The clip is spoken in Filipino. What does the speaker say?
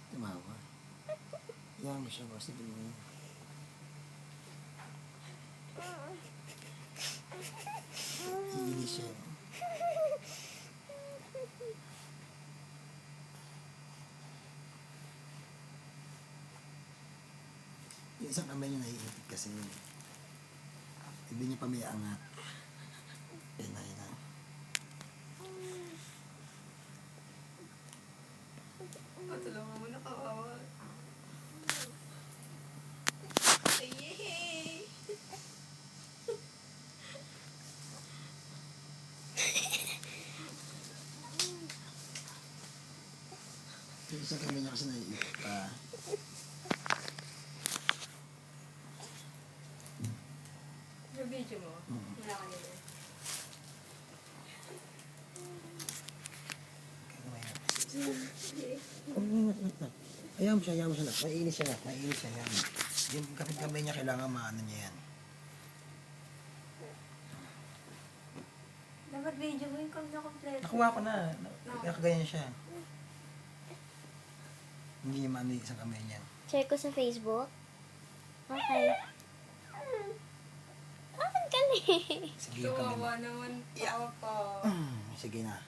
Tumawa. Yan mo siya, boss. Sige mo. Iinis siya. Yung isang kamay niya naiipit kasi hindi niya pa may angat. Yan na, yan na. Tulungan mo na, kawawa. Yay! Yung isang kamay niya kasi naiipit pa. Yung video mo? Wala ka nila. Ayaw mo siya na. Naiinis siya na. Yan. Yung kamay niya kailangan maano niya yan. Dapat video mo yung kami na kompleto. Nakuha ko na. Nakaganyan siya. Hindi niya maano yung isang kamay niya. Share ko sa Facebook. Okay. Ang galing. Sige yung kamay mo. Kawawa naman. Kawawa pa. Sige na.